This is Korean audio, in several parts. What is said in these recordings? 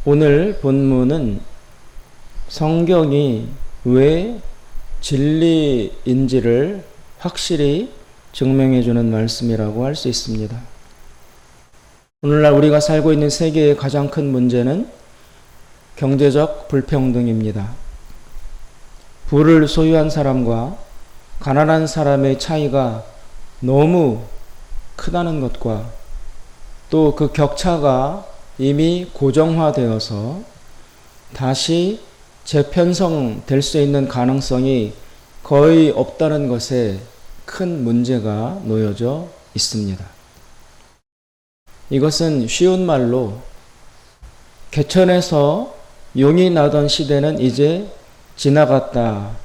오늘 본문은 성경이 왜 진리인지를 확실히 증명해주는 말씀이라고 할 수 있습니다. 오늘날 우리가 살고 있는 세계의 가장 큰 문제는 경제적 불평등입니다. 부를 소유한 사람과 가난한 사람의 차이가 너무 크다는 것과 또 그 격차가 이미 고정화되어서 다시 재편성될 수 있는 가능성이 거의 없다는 것에 큰 문제가 놓여져 있습니다. 이것은 쉬운 말로 개천에서 용이 나던 시대는 이제 지나갔다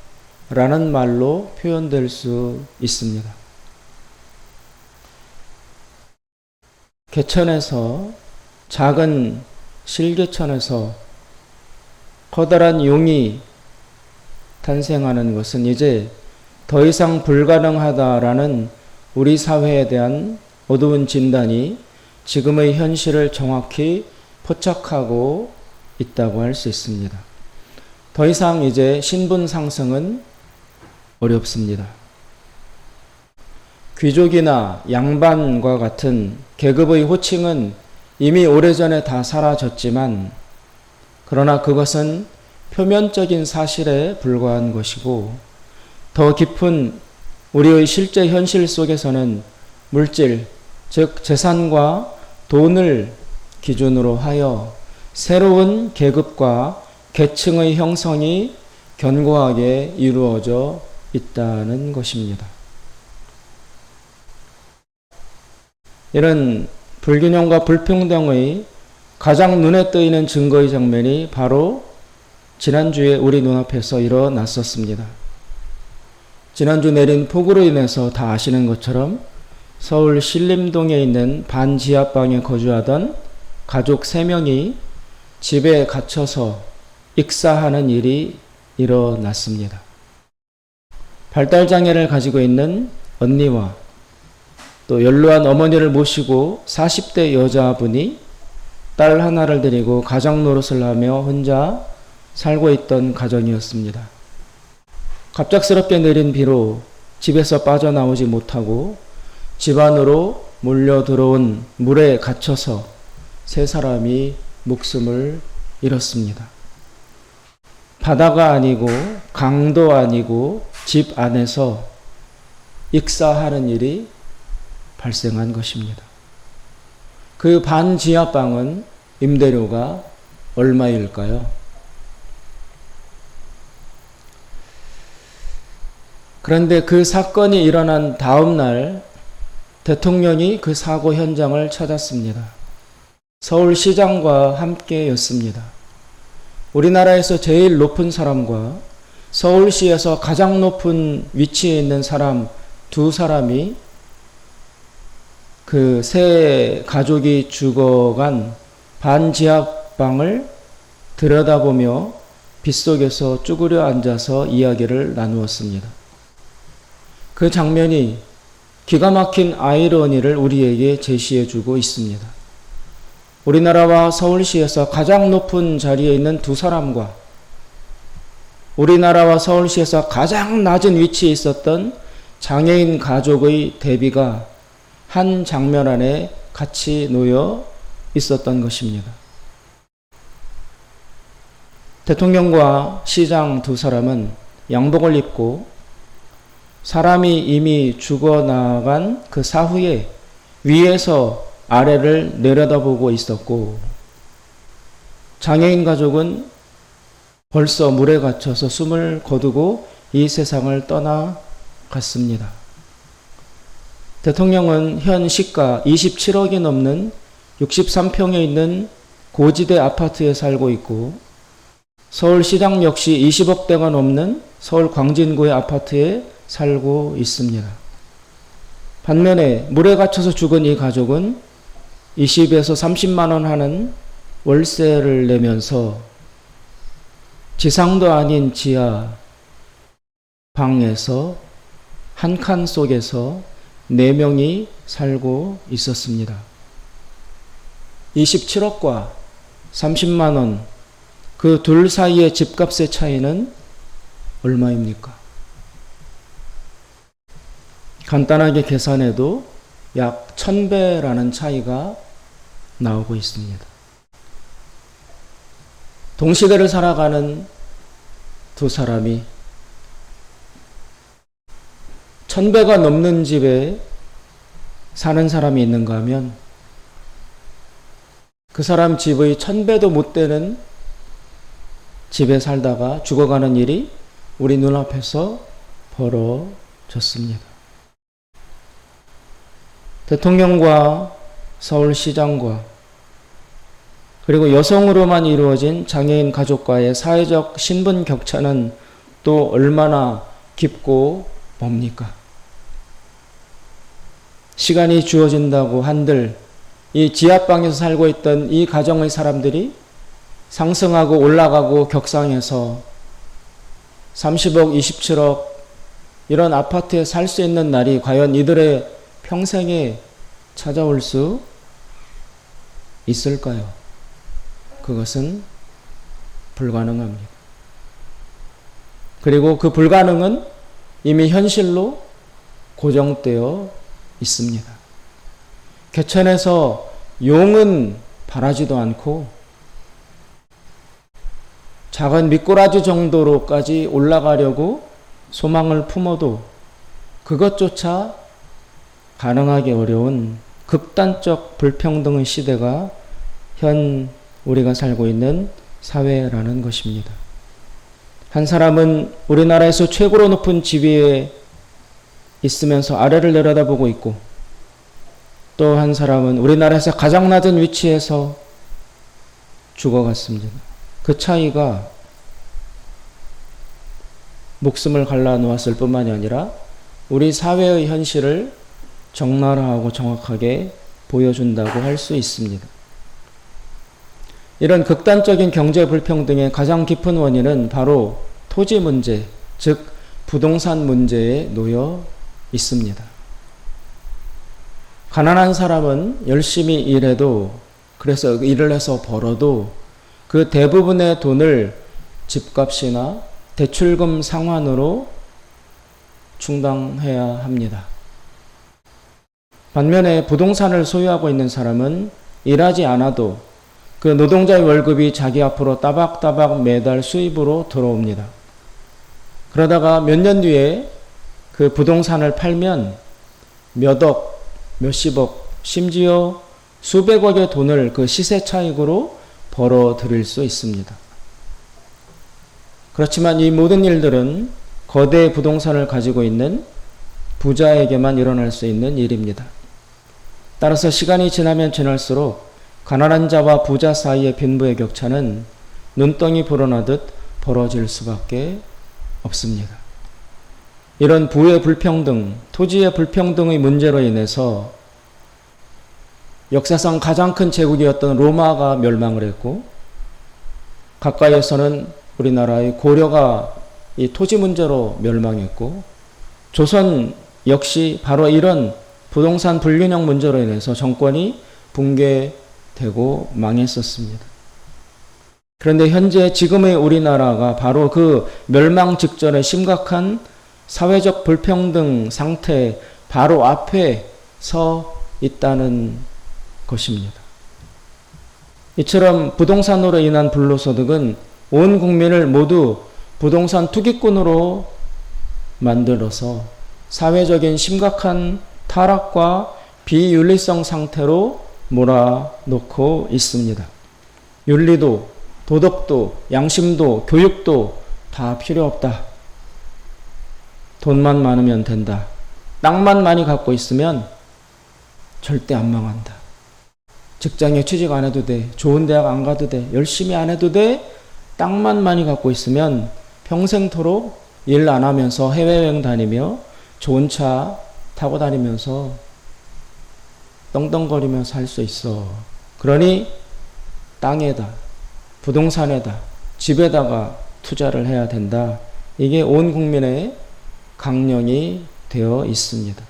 라는 말로 표현될 수 있습니다. 개천에서, 작은 실개천에서 커다란 용이 탄생하는 것은 이제 더 이상 불가능하다라는 우리 사회에 대한 어두운 진단이 지금의 현실을 정확히 포착하고 있다고 할 수 있습니다. 더 이상 이제 신분 상승은 어렵습니다. 귀족이나 양반과 같은 계급의 호칭은 이미 오래전에 다 사라졌지만, 그러나 그것은 표면적인 사실에 불과한 것이고, 더 깊은 우리의 실제 현실 속에서는 물질, 즉 재산과 돈을 기준으로 하여 새로운 계급과 계층의 형성이 견고하게 이루어져 있다는 것입니다. 이런 불균형과 불평등의 가장 눈에 띄는 증거의 장면이 바로 지난주에 우리 눈앞에서 일어났었습니다. 지난주 내린 폭우로 인해서 다 아시는 것처럼 서울 신림동에 있는 반지하방에 거주하던 가족 3명이 집에 갇혀서 익사하는 일이 일어났습니다. 발달장애를 가지고 있는 언니와 또 연로한 어머니를 모시고 40대 여자분이 딸 하나를 데리고 가장 노릇을 하며 혼자 살고 있던 가정이었습니다. 갑작스럽게 내린 비로 집에서 빠져나오지 못하고 집 안으로 몰려 들어온 물에 갇혀서 3사람이 목숨을 잃었습니다. 바다가 아니고 강도 아니고 집 안에서 익사하는 일이 발생한 것입니다. 그 반지하방은 임대료가 얼마일까요? 그런데 그 사건이 일어난 다음 날 대통령이 그 사고 현장을 찾았습니다. 서울시장과 함께였습니다. 우리나라에서 제일 높은 사람과 서울시에서 가장 높은 위치에 있는 사람 2사람이 그 3 가족이 죽어간 반지하방을 들여다보며 빗속에서 쭈그려 앉아서 이야기를 나누었습니다. 그 장면이 기가 막힌 아이러니를 우리에게 제시해주고 있습니다. 우리나라와 서울시에서 가장 높은 자리에 있는 2사람과 우리나라와 서울시에서 가장 낮은 위치에 있었던 장애인 가족의 대비가 한 장면 안에 같이 놓여 있었던 것입니다. 대통령과 시장 2사람은 양복을 입고 사람이 이미 죽어나간 그 사후에 위에서 아래를 내려다보고 있었고, 장애인 가족은 벌써 물에 갇혀서 숨을 거두고 이 세상을 떠나갔습니다. 대통령은 현 시가 27억이 넘는 63평에 있는 고지대 아파트에 살고 있고, 서울시장 역시 20억대가 넘는 서울 광진구의 아파트에 살고 있습니다. 반면에 물에 갇혀서 죽은 이 가족은 20에서 30만 원 하는 월세를 내면서 지상도 아닌 지하 방에서 한 칸 속에서 4명이 살고 있었습니다. 27억과 30만 원, 그 둘 사이의 집값의 차이는 얼마입니까? 간단하게 계산해도 약 1000배라는 차이가 나오고 있습니다. 동시대를 살아가는 두 사람이 1000배가 넘는 집에 사는 사람이 있는가 하면 그 사람 집의 1000배도 못 되는 집에 살다가 죽어가는 일이 우리 눈앞에서 벌어졌습니다. 대통령과 서울시장과 그리고 여성으로만 이루어진 장애인 가족과의 사회적 신분 격차는 또 얼마나 깊고 뭡니까? 시간이 주어진다고 한들 이 지하방에서 살고 있던 이 가정의 사람들이 상승하고 올라가고 격상해서 30억, 27억 이런 아파트에 살 수 있는 날이 과연 이들의 평생에 찾아올 수 있을까요? 그것은 불가능합니다. 그리고 그 불가능은 이미 현실로 고정되어 있습니다. 개천에서 용은 바라지도 않고 작은 미꾸라지 정도로까지 올라가려고 소망을 품어도 그것조차 가능하기 어려운 극단적 불평등의 시대가 현 우리가 살고 있는 사회라는 것입니다. 한 사람은 우리나라에서 최고로 높은 지위에 있으면서 아래를 내려다보고 있고 또 한 사람은 우리나라에서 가장 낮은 위치에서 죽어갔습니다. 그 차이가 목숨을 갈라놓았을 뿐만이 아니라 우리 사회의 현실을 적나라하고 정확하게 보여준다고 할 수 있습니다. 이런 극단적인 경제 불평등의 가장 깊은 원인은 바로 토지 문제, 즉 부동산 문제에 놓여 있습니다. 가난한 사람은 열심히 일해도 그래서 일을 해서 벌어도 그 대부분의 돈을 집값이나 대출금 상환으로 충당해야 합니다. 반면에 부동산을 소유하고 있는 사람은 일하지 않아도 그 노동자의 월급이 자기 앞으로 따박따박 매달 수입으로 들어옵니다. 그러다가 몇 년 뒤에 그 부동산을 팔면 몇억, 몇십억, 심지어 수백억의 돈을 그 시세 차익으로 벌어들일 수 있습니다. 그렇지만 이 모든 일들은 거대 부동산을 가지고 있는 부자에게만 일어날 수 있는 일입니다. 따라서 시간이 지나면 지날수록 가난한 자와 부자 사이의 빈부의 격차는 눈덩이 불어나듯 벌어질 수밖에 없습니다. 이런 부의 불평등, 토지의 불평등의 문제로 인해서 역사상 가장 큰 제국이었던 로마가 멸망을 했고 가까이에서는 우리나라의 고려가 이 토지 문제로 멸망했고 조선 역시 바로 이런 부동산 불균형 문제로 인해서 정권이 붕괴되고 망했었습니다. 그런데 현재 지금의 우리나라가 바로 그 멸망 직전의 심각한 사회적 불평등 상태 바로 앞에 서 있다는 것입니다. 이처럼 부동산으로 인한 불로소득은 온 국민을 모두 부동산 투기꾼으로 만들어서 사회적인 심각한 타락과 비윤리성 상태로 몰아넣고 있습니다. 윤리도, 도덕도, 양심도, 교육도 다 필요 없다. 돈만 많으면 된다. 땅만 많이 갖고 있으면 절대 안 망한다. 직장에 취직 안 해도 돼. 좋은 대학 안 가도 돼. 열심히 안 해도 돼. 땅만 많이 갖고 있으면 평생토록 일 안 하면서 해외여행 다니며 좋은 차 타고 다니면서 떵떵거리면서 살 수 있어. 그러니 땅에다, 부동산에다, 집에다가 투자를 해야 된다. 이게 온 국민의 강령이 되어 있습니다.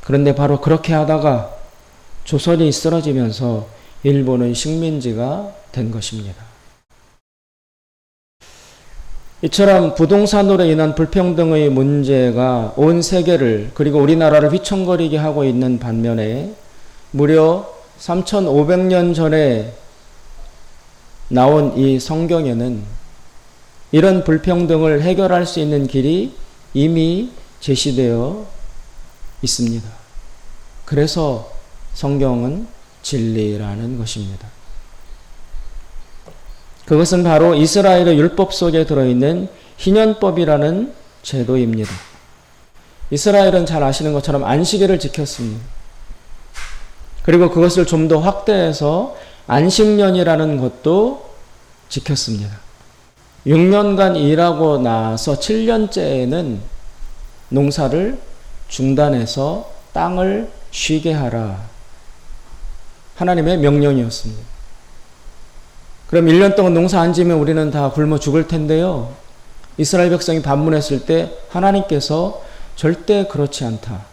그런데 바로 그렇게 하다가 조선이 쓰러지면서 일본의 식민지가 된 것입니다. 이처럼 부동산으로 인한 불평등의 문제가 온 세계를 그리고 우리나라를 휘청거리게 하고 있는 반면에 무려 3,500년 전에 나온 이 성경에는 이런 불평등을 해결할 수 있는 길이 이미 제시되어 있습니다. 그래서 성경은 진리라는 것입니다. 그것은 바로 이스라엘의 율법 속에 들어있는 희년법이라는 제도입니다. 이스라엘은 잘 아시는 것처럼 안식일을 지켰습니다. 그리고 그것을 좀 더 확대해서 안식년이라는 것도 지켰습니다. 6년간 일하고 나서 7년째에는 농사를 중단해서 땅을 쉬게 하라. 하나님의 명령이었습니다. 그럼 1년 동안 농사 안 지면 우리는 다 굶어 죽을 텐데요. 이스라엘 백성이 반문했을 때 하나님께서 절대 그렇지 않다.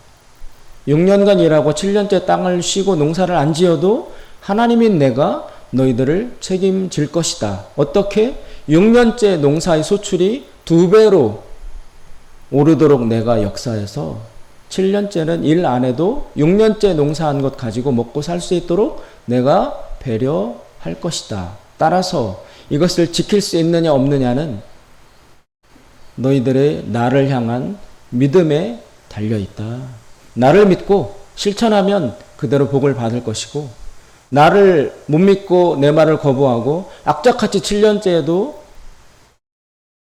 6년간 일하고 7년째 땅을 쉬고 농사를 안 지어도 하나님인 내가 너희들을 책임질 것이다. 어떻게? 6년째 농사의 소출이 2배로 오르도록 내가 역사해서 7년째는 일 안 해도 6년째 농사한 것 가지고 먹고 살 수 있도록 내가 배려할 것이다. 따라서 이것을 지킬 수 있느냐 없느냐는 너희들의 나를 향한 믿음에 달려있다. 나를 믿고 실천하면 그대로 복을 받을 것이고 나를 못 믿고 내 말을 거부하고 악착같이 7년째에도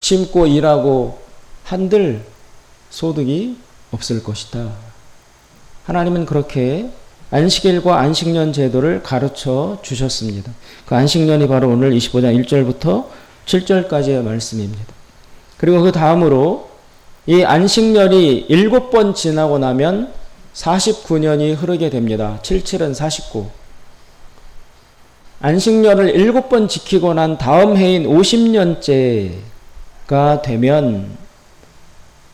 심고 일하고 한들 소득이 없을 것이다. 하나님은 그렇게 안식일과 안식년 제도를 가르쳐 주셨습니다. 그 안식년이 바로 오늘 25장 1절부터 7절까지의 말씀입니다. 그리고 그 다음으로 이 안식년이 7번 지나고 나면 49년이 흐르게 됩니다. 77은 49. 안식년을 7번 지키고 난 다음 해인 50년째가 되면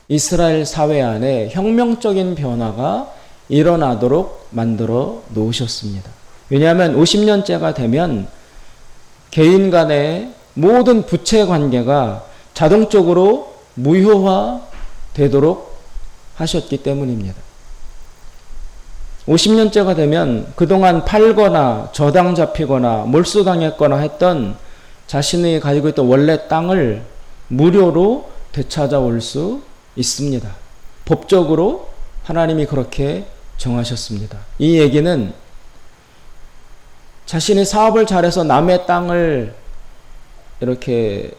이스라엘 사회 안에 혁명적인 변화가 일어나도록 만들어 놓으셨습니다. 왜냐하면 50년째가 되면 개인 간의 모든 부채 관계가 자동적으로 무효화 되도록 하셨기 때문입니다. 50년째가 되면 그동안 팔거나 저당 잡히거나 몰수당했거나 했던 자신이 가지고 있던 원래 땅을 무료로 되찾아올 수 있습니다. 법적으로 하나님이 그렇게 정하셨습니다. 이 얘기는 자신이 사업을 잘해서 남의 땅을 이렇게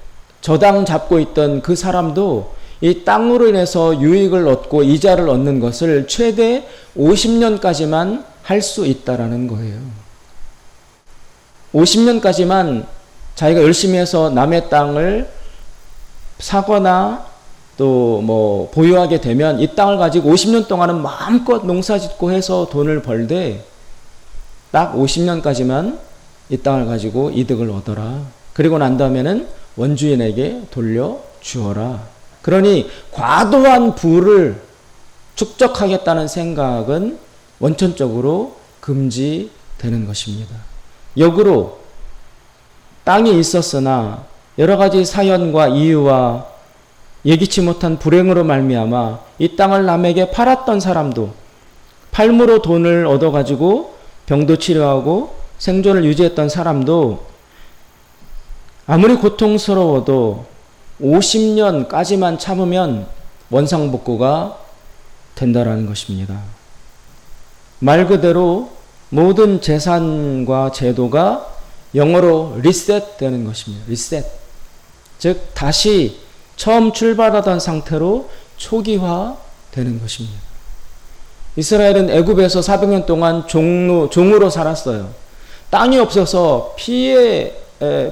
저당 잡고 있던 그 사람도 이 땅으로 인해서 유익을 얻고 이자를 얻는 것을 최대 50년까지만 할 수 있다라는 거예요. 50년까지만 자기가 열심히 해서 남의 땅을 사거나 또 뭐 보유하게 되면 이 땅을 가지고 50년 동안은 마음껏 농사 짓고 해서 돈을 벌되 딱 50년까지만 이 땅을 가지고 이득을 얻어라. 그리고 난 다음에는 원주인에게 돌려 주어라. 그러니 과도한 부를 축적하겠다는 생각은 원천적으로 금지되는 것입니다. 역으로 땅이 있었으나 여러 가지 사연과 이유와 예기치 못한 불행으로 말미암아 이 땅을 남에게 팔았던 사람도 팔므로 돈을 얻어가지고 병도 치료하고 생존을 유지했던 사람도 아무리 고통스러워도 50년까지만 참으면 원상복구가 된다라는 것입니다. 말 그대로 모든 재산과 제도가 영어로 리셋 되는 것입니다. 리셋. 즉 다시 처음 출발하던 상태로 초기화 되는 것입니다. 이스라엘은 애굽에서 400년 동안 종으로 살았어요. 땅이 없어서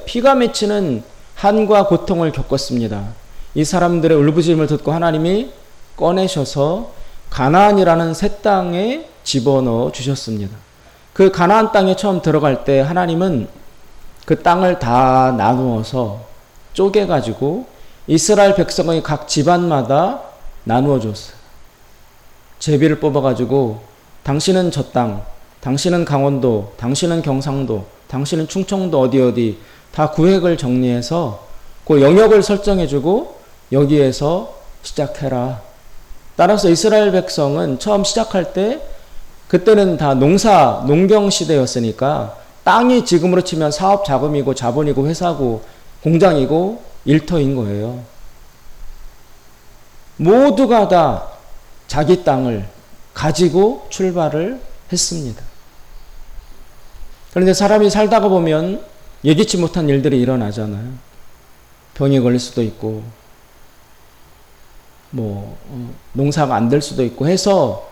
피가 맺히는 한과 고통을 겪었습니다. 이 사람들의 울부짖음을 듣고 하나님이 꺼내셔서 가나안이라는 새 땅에 집어넣어 주셨습니다. 그 가나안 땅에 처음 들어갈 때 하나님은 그 땅을 다 나누어서 쪼개가지고 이스라엘 백성의 각 집안마다 나누어 줬어요. 제비를 뽑아가지고 당신은 저 땅, 당신은 강원도, 당신은 경상도, 당신은 충청도 어디 다 구획을 정리해서 그 영역을 설정해주고 여기에서 시작해라. 따라서 이스라엘 백성은 처음 시작할 때 그때는 다 농경 시대였으니까 땅이 지금으로 치면 사업 자금이고 자본이고 회사고 공장이고 일터인 거예요. 모두가 다 자기 땅을 가지고 출발을 했습니다. 그런데 사람이 살다가 보면 예기치 못한 일들이 일어나잖아요. 병이 걸릴 수도 있고 농사가 안 될 수도 있고 해서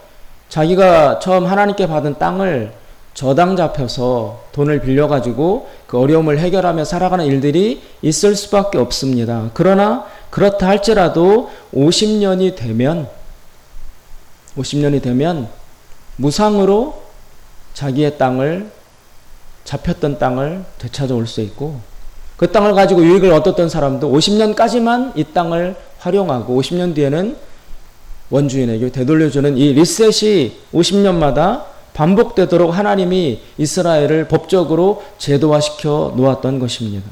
자기가 처음 하나님께 받은 땅을 저당 잡혀서 돈을 빌려가지고 그 어려움을 해결하며 살아가는 일들이 있을 수밖에 없습니다. 그러나 그렇다 할지라도 50년이 되면 무상으로 자기의 땅을 잡혔던 땅을 되찾아올 수 있고 그 땅을 가지고 유익을 얻었던 사람도 50년까지만 이 땅을 활용하고 50년 뒤에는 원주인에게 되돌려주는 이 리셋이 50년마다 반복되도록 하나님이 이스라엘을 법적으로 제도화시켜 놓았던 것입니다.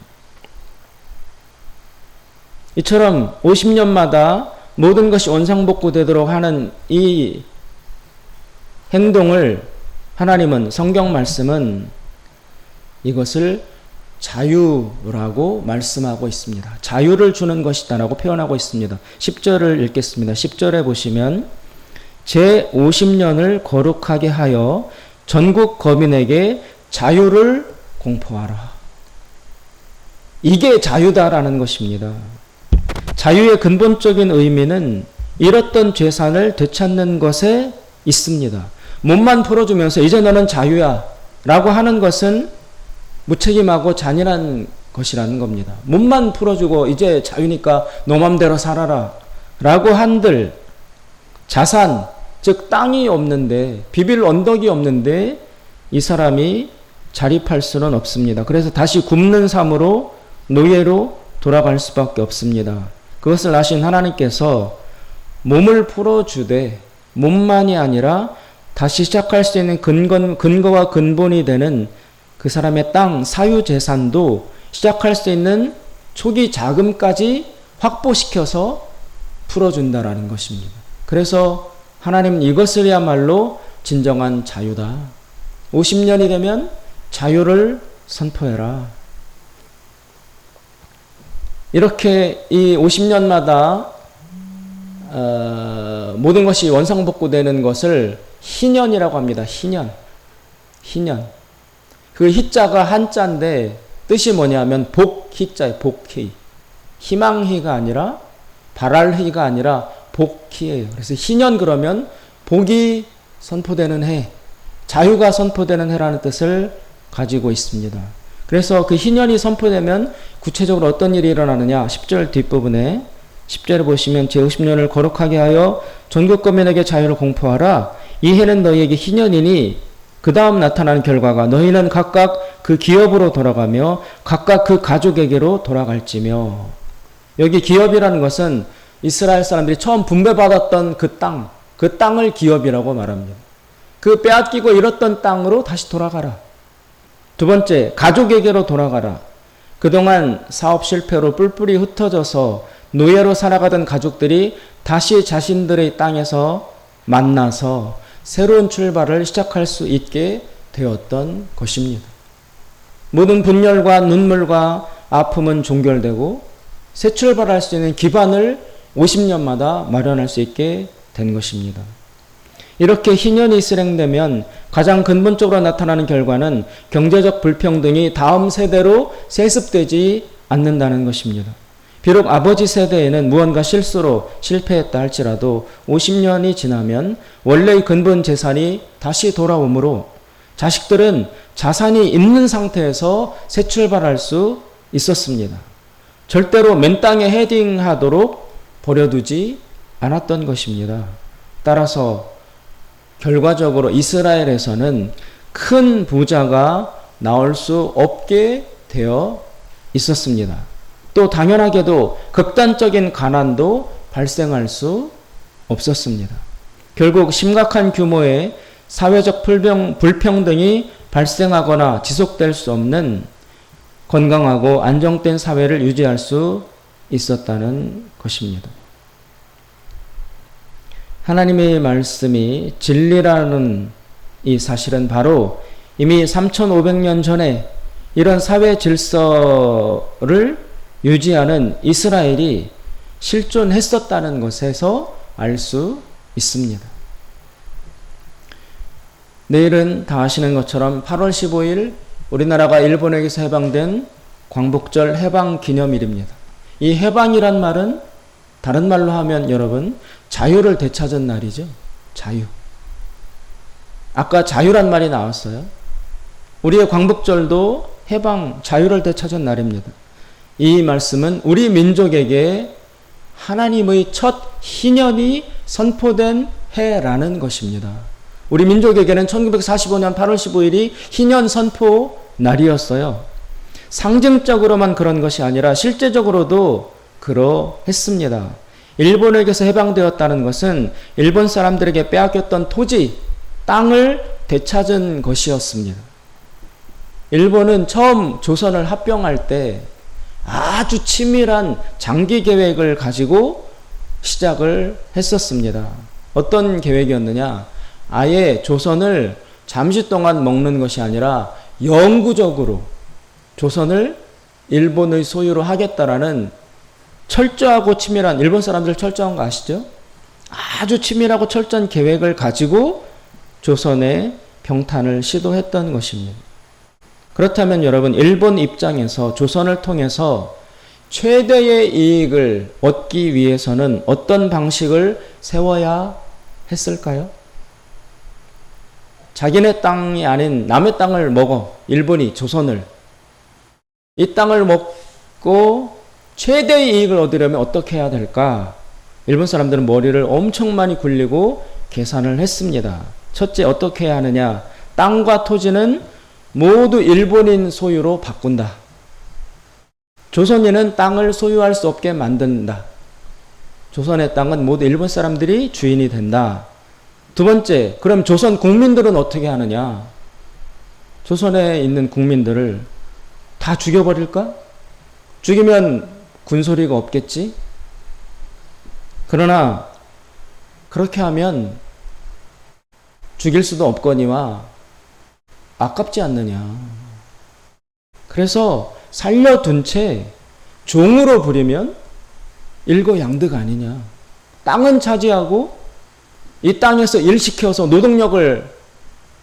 이처럼 50년마다 모든 것이 원상복구되도록 하는 이 행동을 하나님은 성경 말씀은 이것을 자유라고 말씀하고 있습니다. 자유를 주는 것이다라고 표현하고 있습니다. 10절을 읽겠습니다. 10절에 보시면 제 50년을 거룩하게 하여 전국 거민에게 자유를 공포하라. 이게 자유다라는 것입니다. 자유의 근본적인 의미는 잃었던 재산을 되찾는 것에 있습니다. 몸만 풀어주면서 이제 너는 자유야 라고 하는 것은 무책임하고 잔인한 것이라는 겁니다. 몸만 풀어주고 이제 자유니까 너 맘대로 살아라 라고 한들 자산, 즉 땅이 없는데 비빌 언덕이 없는데 이 사람이 자립할 수는 없습니다. 그래서 다시 굶는 삶으로 노예로 돌아갈 수밖에 없습니다. 그것을 아신 하나님께서 몸을 풀어주되 몸만이 아니라 다시 시작할 수 있는 근거와 근본이 되는 그 사람의 땅, 사유재산도 시작할 수 있는 초기 자금까지 확보시켜서 풀어준다라는 것입니다. 그래서 하나님은 이것을야말로 진정한 자유다. 50년이 되면 자유를 선포해라. 이렇게 이 50년마다 모든 것이 원상복구되는 것을 희년이라고 합니다. 희년. 그 희자가 한자인데 뜻이 뭐냐면 복희자예요. 복희. 희망희가 아니라 바랄희가 아니라 복희예요. 그래서 희년 그러면 복이 선포되는 해, 자유가 선포되는 해라는 뜻을 가지고 있습니다. 그래서 그 희년이 선포되면 구체적으로 어떤 일이 일어나느냐? 10절 뒷부분에 10절에 보시면 제50년을 거룩하게 하여 전국 거민에게 자유를 공포하라. 이 해는 너희에게 희년이니 그 다음 나타나는 결과가 너희는 각각 그 기업으로 돌아가며 각각 그 가족에게로 돌아갈지며. 여기 기업이라는 것은 이스라엘 사람들이 처음 분배받았던 그 땅을 기업이라고 말합니다. 그 빼앗기고 잃었던 땅으로 다시 돌아가라. 두 번째, 가족에게로 돌아가라. 그동안 사업 실패로 뿔뿔이 흩어져서 노예로 살아가던 가족들이 다시 자신들의 땅에서 만나서 새로운 출발을 시작할 수 있게 되었던 것입니다. 모든 분열과 눈물과 아픔은 종결되고 새 출발할 수 있는 기반을 50년마다 마련할 수 있게 된 것입니다. 이렇게 희년이 실행되면 가장 근본적으로 나타나는 결과는 경제적 불평등이 다음 세대로 세습되지 않는다는 것입니다. 비록 아버지 세대에는 무언가 실수로 실패했다 할지라도 50년이 지나면 원래의 근본 재산이 다시 돌아오므로 자식들은 자산이 있는 상태에서 새 출발할 수 있었습니다. 절대로 맨 땅에 헤딩하도록 버려두지 않았던 것입니다. 따라서 결과적으로 이스라엘에서는 큰 부자가 나올 수 없게 되어 있었습니다. 또 당연하게도 극단적인 가난도 발생할 수 없었습니다. 결국 심각한 규모의 사회적 불평등이 발생하거나 지속될 수 없는 건강하고 안정된 사회를 유지할 수 있었다는 것입니다. 하나님의 말씀이 진리라는 이 사실은 바로 이미 3500년 전에 이런 사회 질서를 유지하는 이스라엘이 실존했었다는 것에서 알 수 있습니다. 내일은 다 아시는 것처럼 8월 15일 우리나라가 일본에게서 해방된 광복절 해방 기념일입니다. 이 해방이란 말은 다른 말로 하면 여러분 자유를 되찾은 날이죠. 자유. 아까 자유란 말이 나왔어요. 우리의 광복절도 해방, 자유를 되찾은 날입니다. 이 말씀은 우리 민족에게 하나님의 첫 희년이 선포된 해라는 것입니다. 우리 민족에게는 1945년 8월 15일이 희년 선포 날이었어요. 상징적으로만 그런 것이 아니라 실제적으로도 그러했습니다. 일본에게서 해방되었다는 것은 일본 사람들에게 빼앗겼던 토지, 땅을 되찾은 것이었습니다. 일본은 처음 조선을 합병할 때 아주 치밀한 장기 계획을 가지고 시작을 했었습니다. 어떤 계획이었느냐? 아예 조선을 잠시 동안 먹는 것이 아니라 영구적으로 조선을 일본의 소유로 하겠다라는 철저하고 치밀한, 일본 사람들 철저한 거 아시죠? 아주 치밀하고 철저한 계획을 가지고 조선의 병탄을 시도했던 것입니다. 그렇다면 여러분, 일본 입장에서 조선을 통해서 최대의 이익을 얻기 위해서는 어떤 방식을 세워야 했을까요? 자기네 땅이 아닌 남의 땅을 먹어, 일본이 조선을. 이 땅을 먹고 최대의 이익을 얻으려면 어떻게 해야 될까? 일본 사람들은 머리를 엄청 많이 굴리고 계산을 했습니다. 첫째, 어떻게 해야 하느냐? 땅과 토지는 모두 일본인 소유로 바꾼다. 조선인은 땅을 소유할 수 없게 만든다. 조선의 땅은 모두 일본 사람들이 주인이 된다. 두 번째, 그럼 조선 국민들은 어떻게 하느냐? 조선에 있는 국민들을 다 죽여버릴까? 죽이면 군소리가 없겠지? 그러나 그렇게 하면 죽일 수도 없거니와 아깝지 않느냐. 그래서 살려둔 채 종으로 부리면 일거양득 아니냐. 땅은 차지하고 이 땅에서 일시켜서 노동력을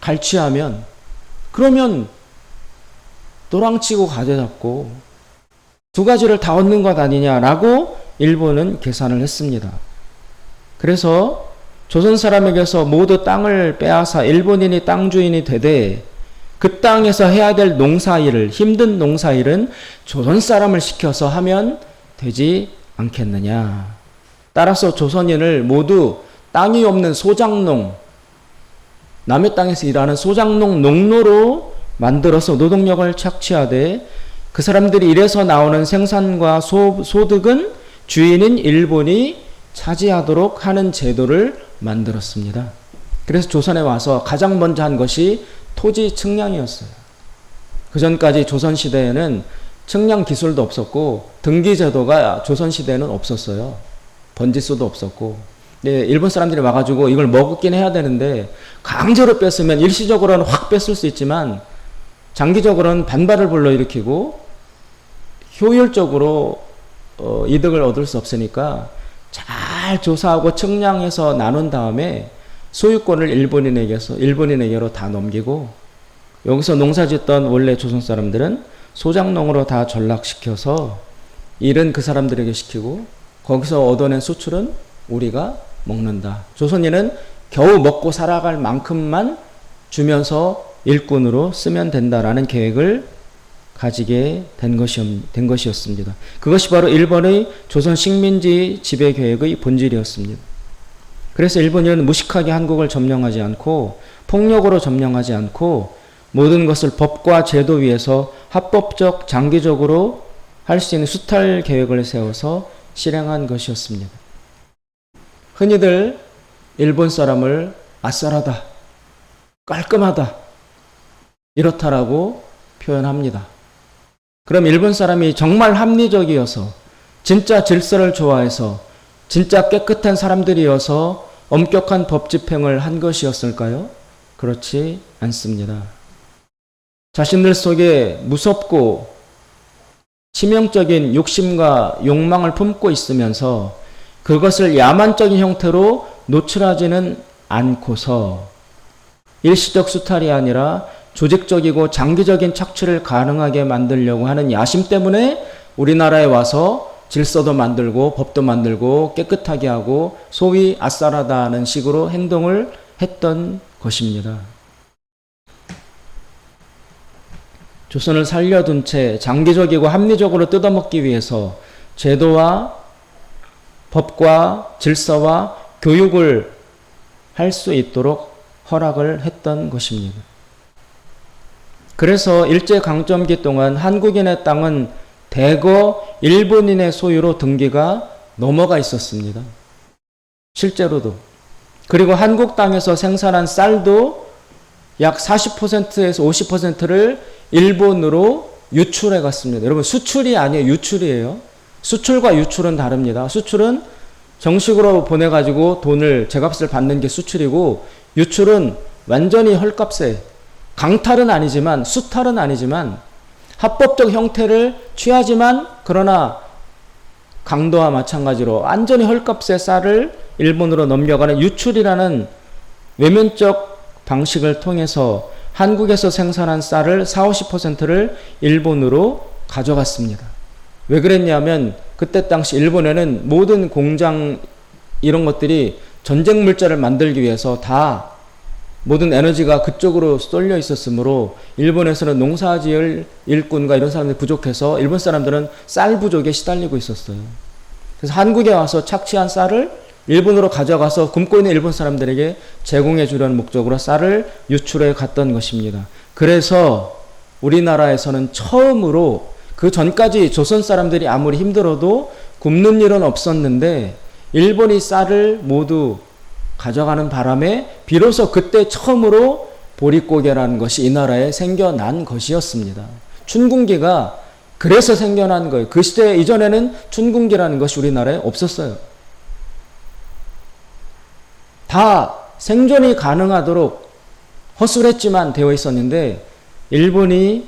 갈취하면 그러면 도랑치고 가재잡고 두 가지를 다 얻는 것 아니냐라고 일본은 계산을 했습니다. 그래서 조선 사람에게서 모두 땅을 빼앗아 일본인이 땅 주인이 되되 그 땅에서 해야 될 농사일을, 힘든 농사일은 조선 사람을 시켜서 하면 되지 않겠느냐. 따라서 조선인을 모두 땅이 없는 소작농, 남의 땅에서 일하는 소작농, 농노로 만들어서 노동력을 착취하되 그 사람들이 일해서 나오는 생산과 소득은 주인인 일본이 차지하도록 하는 제도를 만들었습니다. 그래서 조선에 와서 가장 먼저 한 것이 토지 측량이었어요. 그 전까지 조선시대에는 측량 기술도 없었고 등기제도가 조선시대에는 없었어요. 번지수도 없었고. 네, 일본 사람들이 와가지고 이걸 먹긴 해야 되는데 강제로 뺐으면 일시적으로는 확 뺐을 수 있지만 장기적으로는 반발을 불러일으키고 효율적으로 이득을 얻을 수 없으니까 잘 조사하고 측량해서 나눈 다음에 소유권을 일본인에게로 다 넘기고 여기서 농사짓던 원래 조선 사람들은 소작농으로 다 전락시켜서 일은 그 사람들에게 시키고 거기서 얻어낸 수출은 우리가 먹는다. 조선인은 겨우 먹고 살아갈 만큼만 주면서 일꾼으로 쓰면 된다라는 계획을 가지게 된 것이었습니다. 그것이 바로 일본의 조선 식민지 지배 계획의 본질이었습니다. 그래서 일본인은 무식하게 한국을 점령하지 않고 폭력으로 점령하지 않고 모든 것을 법과 제도 위에서 합법적 장기적으로 할 수 있는 수탈 계획을 세워서 실행한 것이었습니다. 흔히들 일본 사람을 아싸라다, 깔끔하다. 이렇다라고 표현합니다. 그럼 일본 사람이 정말 합리적이어서 진짜 질서를 좋아해서 진짜 깨끗한 사람들이어서 엄격한 법 집행을 한 것이었을까요? 그렇지 않습니다. 자신들 속에 무섭고 치명적인 욕심과 욕망을 품고 있으면서 그것을 야만적인 형태로 노출하지는 않고서 일시적 수탈이 아니라 조직적이고 장기적인 착취를 가능하게 만들려고 하는 야심 때문에 우리나라에 와서 질서도 만들고 법도 만들고 깨끗하게 하고 소위 아싸라다는 식으로 행동을 했던 것입니다. 조선을 살려둔 채 장기적이고 합리적으로 뜯어먹기 위해서 제도와 법과 질서와 교육을 할 수 있도록 허락을 했던 것입니다. 그래서 일제강점기 동안 한국인의 땅은 대거 일본인의 소유로 등기가 넘어가 있었습니다. 실제로도. 그리고 한국 땅에서 생산한 쌀도 약 40%에서 50%를 일본으로 유출해 갔습니다. 여러분, 수출이 아니에요. 유출이에요. 수출과 유출은 다릅니다. 수출은 정식으로 보내가지고 돈을, 제값을 받는 게 수출이고, 유출은 완전히 헐값에, 강탈은 아니지만, 수탈은 아니지만, 합법적 형태를 취하지만, 그러나 강도와 마찬가지로 완전히 헐값에 쌀을 일본으로 넘겨가는 유출이라는 외면적 방식을 통해서 한국에서 생산한 쌀을 40~50%를 일본으로 가져갔습니다. 왜 그랬냐면 그때 당시 일본에는 모든 공장 이런 것들이 전쟁 물자를 만들기 위해서 다 모든 에너지가 그쪽으로 쏠려 있었으므로 일본에서는 농사지을 일꾼과 이런 사람들이 부족해서 일본 사람들은 쌀 부족에 시달리고 있었어요. 그래서 한국에 와서 착취한 쌀을 일본으로 가져가서 굶고 있는 일본 사람들에게 제공해 주려는 목적으로 쌀을 유출해 갔던 것입니다. 그래서 우리나라에서는 처음으로, 그 전까지 조선 사람들이 아무리 힘들어도 굶는 일은 없었는데 일본이 쌀을 모두 가져가는 바람에 비로소 그때 처음으로 보릿고개라는 것이 이 나라에 생겨난 것이었습니다. 춘궁기가 그래서 생겨난 거예요. 그 시대 이전에는 춘궁기라는 것이 우리나라에 없었어요. 다 생존이 가능하도록 허술했지만 되어 있었는데 일본이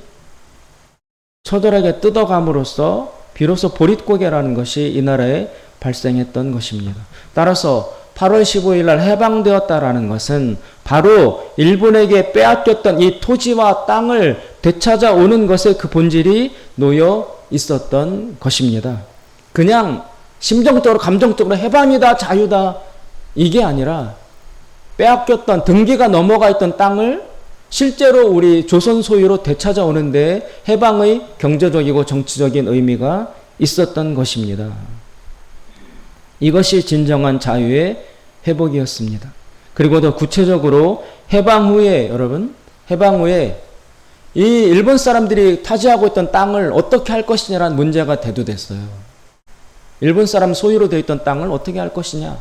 처절하게 뜯어감으로써 비로소 보릿고개라는 것이 이 나라에 발생했던 것입니다. 따라서 8월 15일 날 해방되었다라는 것은 바로 일본에게 빼앗겼던 이 토지와 땅을 되찾아오는 것에 그 본질이 놓여 있었던 것입니다. 그냥 심정적으로 감정적으로 해방이다, 자유다, 이게 아니라 빼앗겼던, 등기가 넘어가 있던 땅을 실제로 우리 조선 소유로 되찾아오는데 해방의 경제적이고 정치적인 의미가 있었던 것입니다. 이것이 진정한 자유의 회복이었습니다. 그리고 더 구체적으로 해방 후에, 여러분, 해방 후에 이 일본 사람들이 타지하고 있던 땅을 어떻게 할 것이냐라는 문제가 대두됐어요. 일본 사람 소유로 되어 있던 땅을 어떻게 할 것이냐.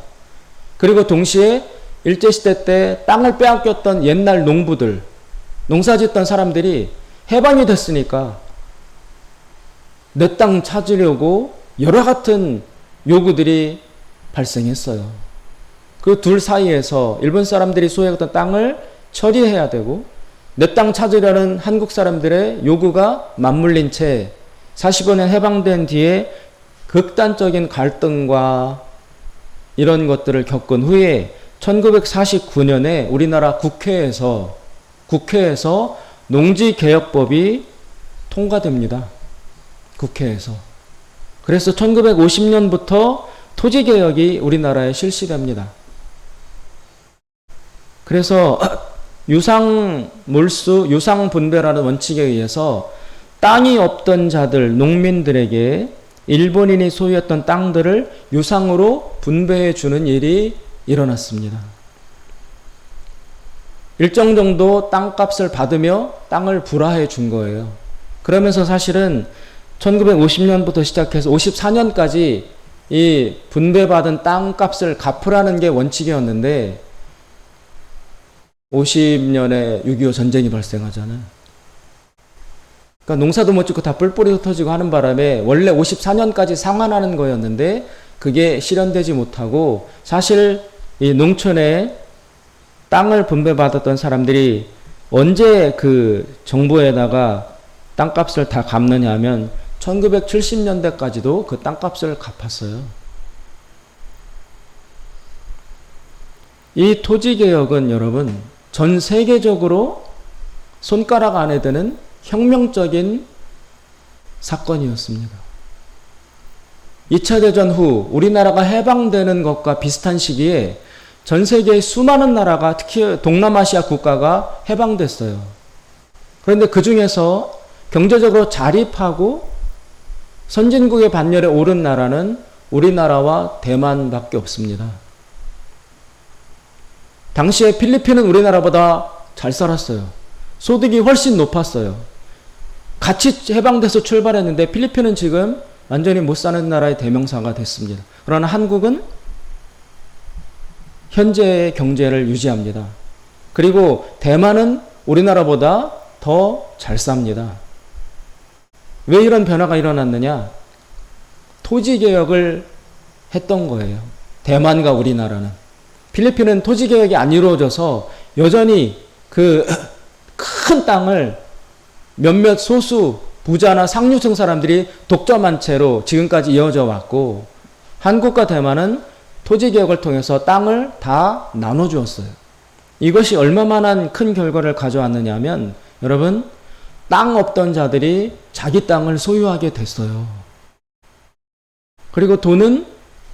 그리고 동시에 일제시대 때 땅을 빼앗겼던 옛날 농부들, 농사짓던 사람들이 해방이 됐으니까 내 땅 찾으려고 여러 같은 요구들이 발생했어요. 그 둘 사이에서 일본 사람들이 소유했던 땅을 처리해야 되고 내 땅 찾으려는 한국 사람들의 요구가 맞물린 채 45년 해방된 뒤에 극단적인 갈등과 이런 것들을 겪은 후에 1949년에 우리나라 국회에서 농지개혁법이 통과됩니다. 국회에서. 그래서 1950년부터 토지개혁이 우리나라에 실시됩니다. 그래서 유상몰수, 유상분배라는 원칙에 의해서 땅이 없던 자들, 농민들에게 일본인이 소유했던 땅들을 유상으로 분배해 주는 일이 일어났습니다. 일정 정도 땅값을 받으며 땅을 불화해 준 거예요. 그러면서 사실은 1950년부터 시작해서 54년까지 이 분배받은 땅값을 갚으라는 게 원칙이었는데 50년에 6.25 전쟁이 발생하잖아요. 그러니까 농사도 못 짓고 다 뿔뿔이 흩어지고 하는 바람에 원래 54년까지 상환하는 거였는데 그게 실현되지 못하고, 사실 이 농촌에 땅을 분배받았던 사람들이 언제 그 정부에다가 땅값을 다 갚느냐 하면 1970년대까지도 그 땅값을 갚았어요. 이 토지개혁은 여러분 전 세계적으로 손가락 안에 드는 혁명적인 사건이었습니다. 2차 대전 후 우리나라가 해방되는 것과 비슷한 시기에 전 세계의 수많은 나라가, 특히 동남아시아 국가가 해방됐어요. 그런데 그 중에서 경제적으로 자립하고 선진국의 반열에 오른 나라는 우리나라와 대만밖에 없습니다. 당시에 필리핀은 우리나라보다 잘 살았어요. 소득이 훨씬 높았어요. 같이 해방돼서 출발했는데 필리핀은 지금 완전히 못 사는 나라의 대명사가 됐습니다. 그러나 한국은 현재의 경제를 유지합니다. 그리고 대만은 우리나라보다 더 잘 삽니다. 왜 이런 변화가 일어났느냐? 토지개혁을 했던 거예요. 대만과 우리나라는. 필리핀은 토지개혁이 안 이루어져서 여전히 그 큰 땅을 몇몇 소수 부자나 상류층 사람들이 독점한 채로 지금까지 이어져 왔고, 한국과 대만은 토지개혁을 통해서 땅을 다 나눠주었어요. 이것이 얼마만한 큰 결과를 가져왔느냐 하면, 여러분, 땅 없던 자들이 자기 땅을 소유하게 됐어요. 그리고 돈은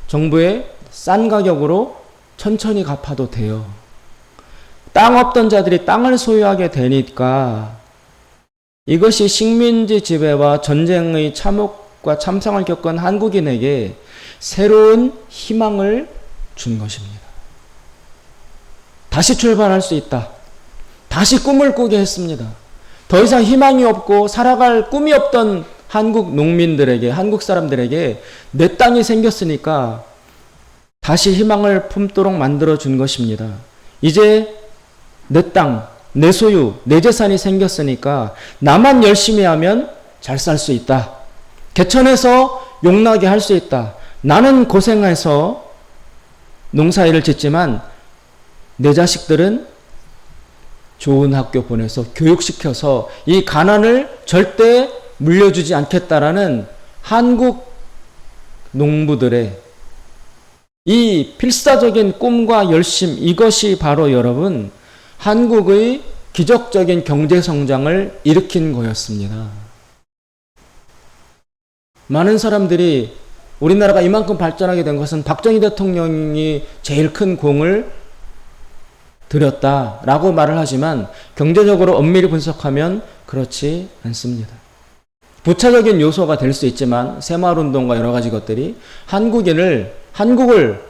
정부에 싼 가격으로 천천히 갚아도 돼요. 땅 없던 자들이 땅을 소유하게 되니까 이것이 식민지 지배와 전쟁의 참혹과 참상을 겪은 한국인에게 새로운 희망을 준 것입니다. 다시 출발할 수 있다. 다시 꿈을 꾸게 했습니다. 더 이상 희망이 없고 살아갈 꿈이 없던 한국 농민들에게, 한국 사람들에게 내 땅이 생겼으니까 다시 희망을 품도록 만들어 준 것입니다. 이제 내 땅, 내 소유, 내 재산이 생겼으니까 나만 열심히 하면 잘 살 수 있다. 개천에서 용나게 할 수 있다. 나는 고생해서 농사일을 짓지만 내 자식들은 좋은 학교 보내서 교육시켜서 이 가난을 절대 물려주지 않겠다라는 한국 농부들의 이 필사적인 꿈과 열심, 이것이 바로 여러분 한국의 기적적인 경제성장을 일으킨 거였습니다. 많은 사람들이 우리나라가 이만큼 발전하게 된 것은 박정희 대통령이 제일 큰 공을 들였다라고 말을 하지만 경제적으로 엄밀히 분석하면 그렇지 않습니다. 부차적인 요소가 될 수 있지만 새마을운동과 여러 가지 것들이 한국을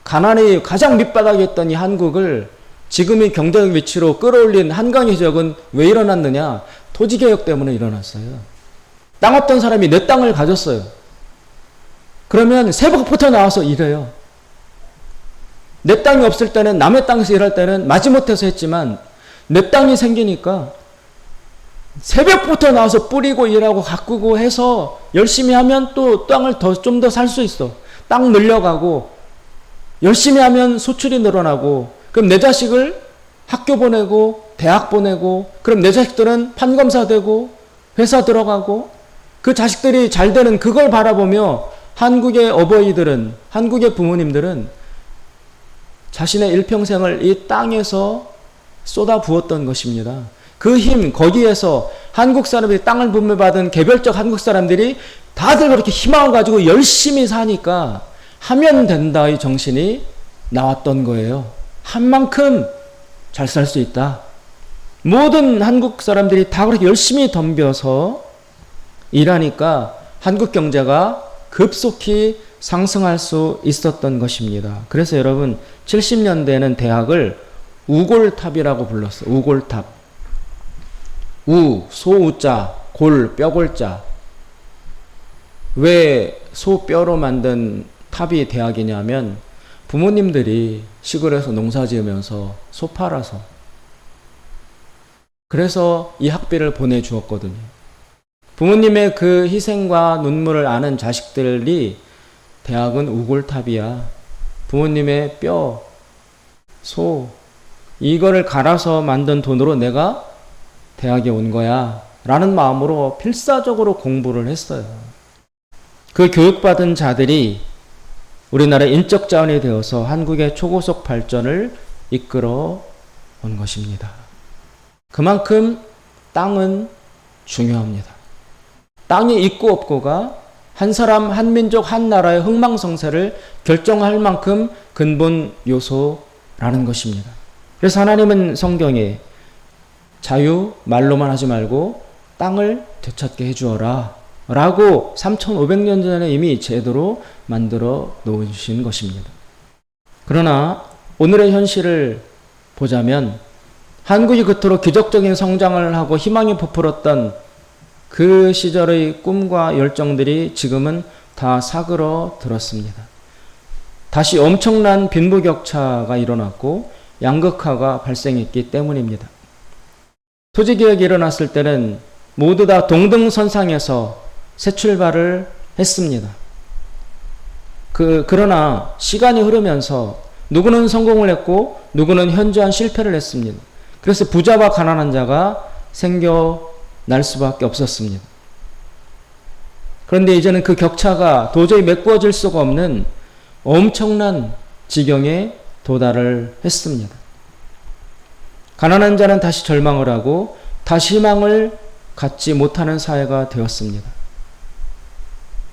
가난의 가장 밑바닥에 있던 이 한국을 지금의 경제적 위치로 끌어올린 한강의 기적은 왜 일어났느냐? 토지개혁 때문에 일어났어요. 땅 없던 사람이 내 땅을 가졌어요. 그러면 새벽부터 나와서 일해요. 내 땅이 없을 때는, 남의 땅에서 일할 때는 마지못해서 했지만 내 땅이 생기니까 새벽부터 나와서 뿌리고 일하고 가꾸고 해서 열심히 하면 또 땅을 좀 더 살 수 있어. 땅 늘려가고 열심히 하면 소출이 늘어나고, 그럼 내 자식을 학교 보내고 대학 보내고, 그럼 내 자식들은 판검사 되고 회사 들어가고, 그 자식들이 잘 되는 그걸 바라보며 한국의 어버이들은, 한국의 부모님들은 자신의 일평생을 이 땅에서 쏟아 부었던 것입니다. 그 힘, 거기에서 한국 사람들이 땅을 분배받은 개별적 한국 사람들이 다들 그렇게 희망을 가지고 열심히 사니까 하면 된다의 정신이 나왔던 거예요. 한 만큼 잘 살 수 있다. 모든 한국 사람들이 다 그렇게 열심히 덤벼서 일하니까 한국 경제가 급속히 상승할 수 있었던 것입니다. 그래서 여러분 70년대에는 대학을 우골탑이라고 불렀어요. 우골탑. 우, 소우자, 골, 뼈골자. 왜 소뼈로 만든 탑이 대학이냐면 부모님들이 시골에서 농사 지으면서 소 팔아서 그래서 이 학비를 보내주었거든요. 부모님의 그 희생과 눈물을 아는 자식들이 대학은 우골탑이야. 부모님의 뼈, 소, 이거를 갈아서 만든 돈으로 내가 대학에 온 거야. 라는 마음으로 필사적으로 공부를 했어요. 그 교육받은 자들이 우리나라의 인적 자원이 되어서 한국의 초고속 발전을 이끌어 온 것입니다. 그만큼 땅은 중요합니다. 땅이 있고 없고가 한 사람, 한 민족, 한 나라의 흥망성쇠를 결정할 만큼 근본 요소라는 것입니다. 그래서 하나님은 성경에 자유 말로만 하지 말고 땅을 되찾게 해주어라 라고 3500년 전에 이미 제도로 만들어 놓으신 것입니다. 그러나 오늘의 현실을 보자면 한국이 그토록 기적적인 성장을 하고 희망이 부풀었던 그 시절의 꿈과 열정들이 지금은 다 사그러들었습니다. 다시 엄청난 빈부격차가 일어났고 양극화가 발생했기 때문입니다. 토지개혁이 일어났을 때는 모두 다 동등선상에서 새 출발을 했습니다. 그러나 시간이 흐르면서 누구는 성공을 했고 누구는 현저한 실패를 했습니다. 그래서 부자와 가난한 자가 생겨날 수밖에 없었습니다. 그런데 이제는 그 격차가 도저히 메꾸어질 수가 없는 엄청난 지경에 도달을 했습니다. 가난한 자는 다시 절망을 하고 다시 희망을 갖지 못하는 사회가 되었습니다.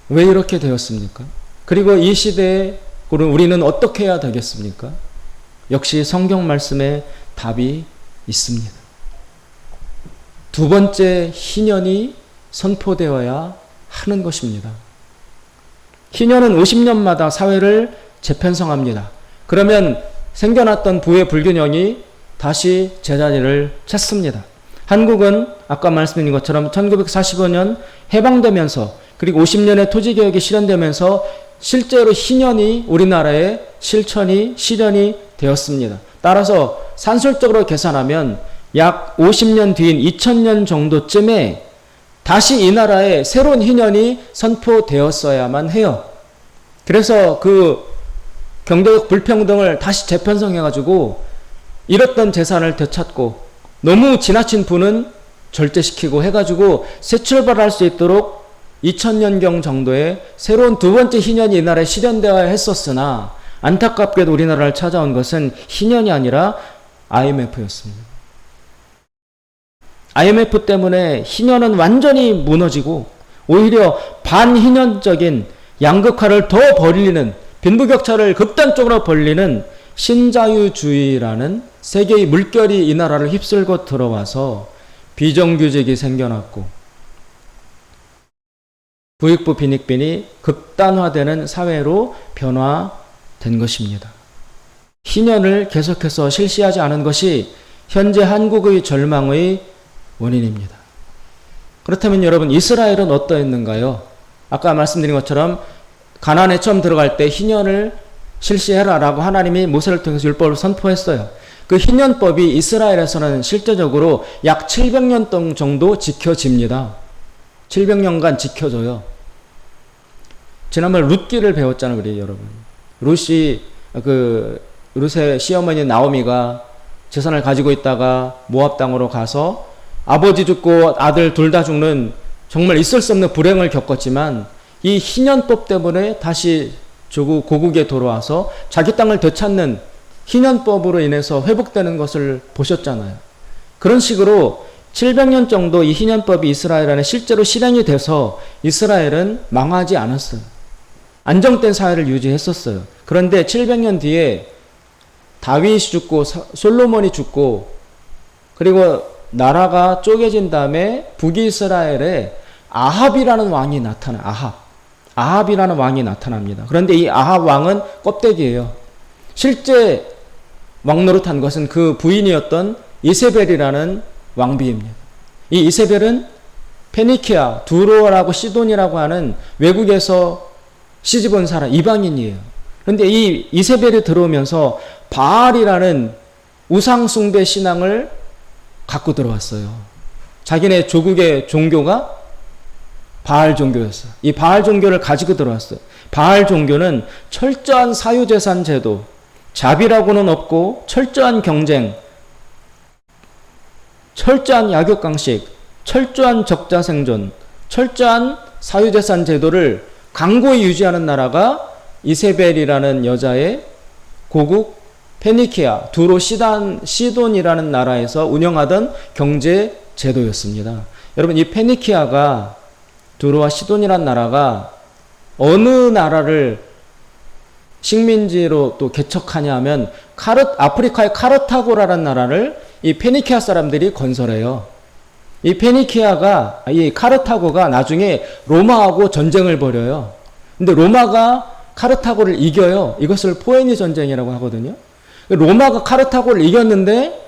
왜 이렇게 되었습니까? 그리고 이 시대에 우리는 어떻게 해야 되겠습니까? 역시 성경 말씀에 답이 있습니다. 두 번째 희년이 선포되어야 하는 것입니다. 희년은 50년마다 사회를 재편성합니다. 그러면 생겨났던 부의 불균형이 다시 제자리를 찾습니다. 한국은 아까 말씀드린 것처럼 1945년 해방되면서 그리고 50년의 토지개혁이 실현되면서 실제로 희년이 우리나라의 실천이 실현이 되었습니다. 따라서 산술적으로 계산하면 약 50년 뒤인 2000년 정도쯤에 다시 이 나라에 새로운 희년이 선포되었어야만 해요. 그래서 그 경제적 불평등을 다시 재편성해가지고 잃었던 재산을 되찾고 너무 지나친 부는 절제시키고 해가지고 새 출발할 수 있도록 2000년경 정도의 새로운 두 번째 희년이 이 나라에 실현되어야 했었으나 안타깝게도 우리나라를 찾아온 것은 희년이 아니라 IMF였습니다. IMF 때문에 희년은 완전히 무너지고 오히려 반희년적인 양극화를 더 벌리는 빈부격차를 극단적으로 벌리는 신자유주의라는 세계의 물결이 이 나라를 휩쓸고 들어와서 비정규직이 생겨났고 부익부 빈익빈이 극단화되는 사회로 변화된 것입니다. 희년을 계속해서 실시하지 않은 것이 현재 한국의 절망의 원인입니다. 그렇다면 여러분 이스라엘은 어떠했는가요? 아까 말씀드린 것처럼 가나안에 처음 들어갈 때 희년을 실시해라 라고 하나님이 모세를 통해서 율법을 선포했어요. 그 희년법이 이스라엘에서는 실제적으로 약 700년 정도 지켜집니다. 700년간 지켜져요. 지난번 룻기를 배웠잖아요, 우리 여러분. 룻의 시어머니 나오미가 재산을 가지고 있다가 모압 땅으로 가서 아버지 죽고 아들 둘 다 죽는 정말 있을 수 없는 불행을 겪었지만 이 희년법 때문에 다시 고국에 돌아와서 자기 땅을 되찾는 희년법으로 인해서 회복되는 것을 보셨잖아요. 그런 식으로 700년 정도 이 희년법이 이스라엘 안에 실제로 실행이 돼서 이스라엘은 망하지 않았어요. 안정된 사회를 유지했었어요. 그런데 700년 뒤에 다윗이 죽고 솔로몬이 죽고 그리고 나라가 쪼개진 다음에 북이스라엘에 아합이라는 왕이 아합이라는 왕이 나타납니다. 그런데 이 아합 왕은 껍데기예요. 실제 왕 노릇한 것은 그 부인이었던 이세벨이라는 왕비입니다. 이 이세벨은 페니키아, 두로라고 시돈이라고 하는 외국에서 시집온 사람, 이방인이에요. 그런데 이 이세벨이 들어오면서 바알이라는 우상숭배 신앙을 갖고 들어왔어요. 자기네 조국의 종교가 바알 종교였어요. 이 바알 종교를 가지고 들어왔어요. 바알 종교는 철저한 사유재산 제도, 자비라고는 없고 철저한 경쟁, 철저한 약육강식, 철저한 적자생존, 철저한 사유재산 제도를 강고히 유지하는 나라가 이세벨이라는 여자의 고국 페니키아, 두로 시돈이라는 나라에서 운영하던 경제 제도였습니다. 여러분, 이 페니키아가, 두로와 시돈이라는 나라가 어느 나라를 식민지로 또 개척하냐 하면 아프리카의 카르타고라는 나라를 이 페니키아 사람들이 건설해요. 이 카르타고가 나중에 로마하고 전쟁을 벌여요. 근데 로마가 카르타고를 이겨요. 이것을 포에니 전쟁이라고 하거든요. 로마가 카르타고를 이겼는데,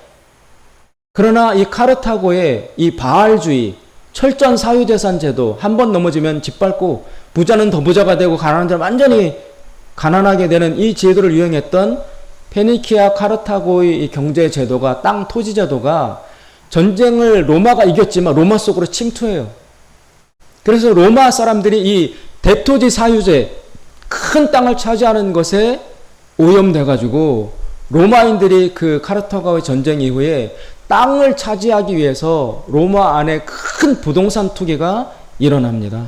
그러나 이 카르타고의 이 바알주의, 철저한 사유재산 제도, 한 번 넘어지면 짓밟고 부자는 더 부자가 되고 가난한 자는 완전히 가난하게 되는 이 제도를 이용했던 페니키아 카르타고의 이 경제 제도가, 땅 토지 제도가 전쟁을 로마가 이겼지만 로마 속으로 침투해요. 그래서 로마 사람들이 이 대토지 사유제, 큰 땅을 차지하는 것에 오염돼가지고 로마인들이 그 카르타고의 전쟁 이후에 땅을 차지하기 위해서 로마 안에 큰 부동산 투기가 일어납니다.